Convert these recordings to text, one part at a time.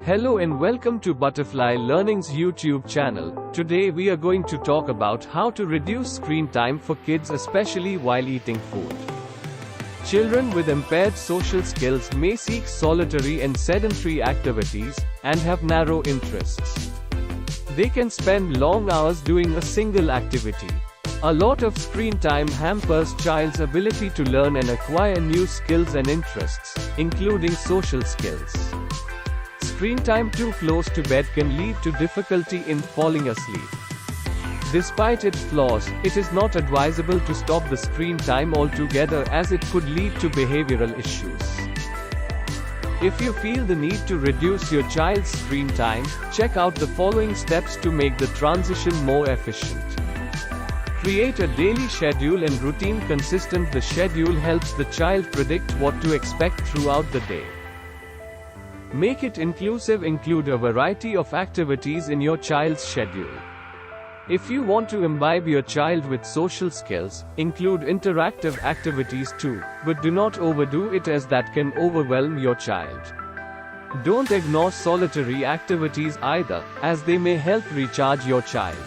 Hello and welcome to Butterfly Learning's YouTube channel. Today we are going to talk about how to reduce screen time for kids, especially while eating food. Children with impaired social skills may seek solitary and sedentary activities, and have narrow interests. They can spend long hours doing a single activity. A lot of screen time hampers child's ability to learn and acquire new skills and interests, including social skills. Screen time too close to bed can lead to difficulty in falling asleep. Despite its flaws, it is not advisable to stop the screen time altogether, as it could lead to behavioral issues. If you feel the need to reduce your child's screen time, check out the following steps to make the transition more efficient. Create a daily schedule and routine consistent. The schedule helps the child predict what to expect throughout the day. Make it inclusive. Include a variety of activities in your child's schedule. If you want to imbibe your child with social skills, include interactive activities too, but do not overdo it, as that can overwhelm your child. Don't ignore solitary activities either, as they may help recharge your child.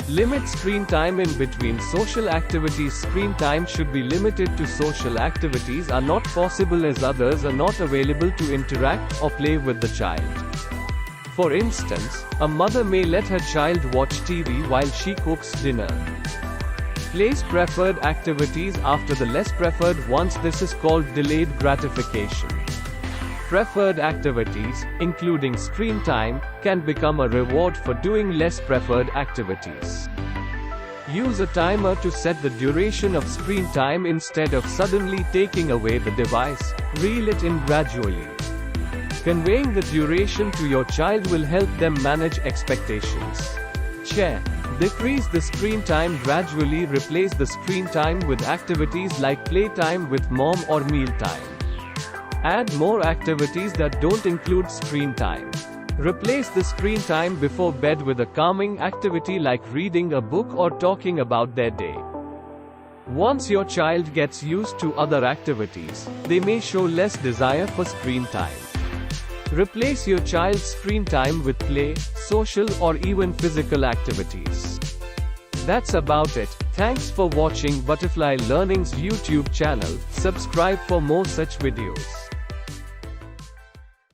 Limit screen time in between social activities. Screen time should be limited to social activities are not possible, as others are not available to interact or play with the child. For instance, a mother may let her child watch TV while she cooks dinner. Place preferred activities after the less preferred ones. This is called delayed gratification. Preferred activities, including screen time, can become a reward for doing less preferred activities. Use a timer to set the duration of screen time instead of suddenly taking away the device. Reel it in gradually. Conveying the duration to your child will help them manage expectations. Decrease the screen time gradually. Replace the screen time with activities like playtime with mom or mealtime. Add more activities that don't include screen time. Replace the screen time before bed with a calming activity like reading a book or talking about their day. Once your child gets used to other activities, they may show less desire for screen time. Replace your child's screen time with play, social, or even physical activities. That's about it. Thanks for watching Butterfly Learning's YouTube channel. Subscribe for more such videos.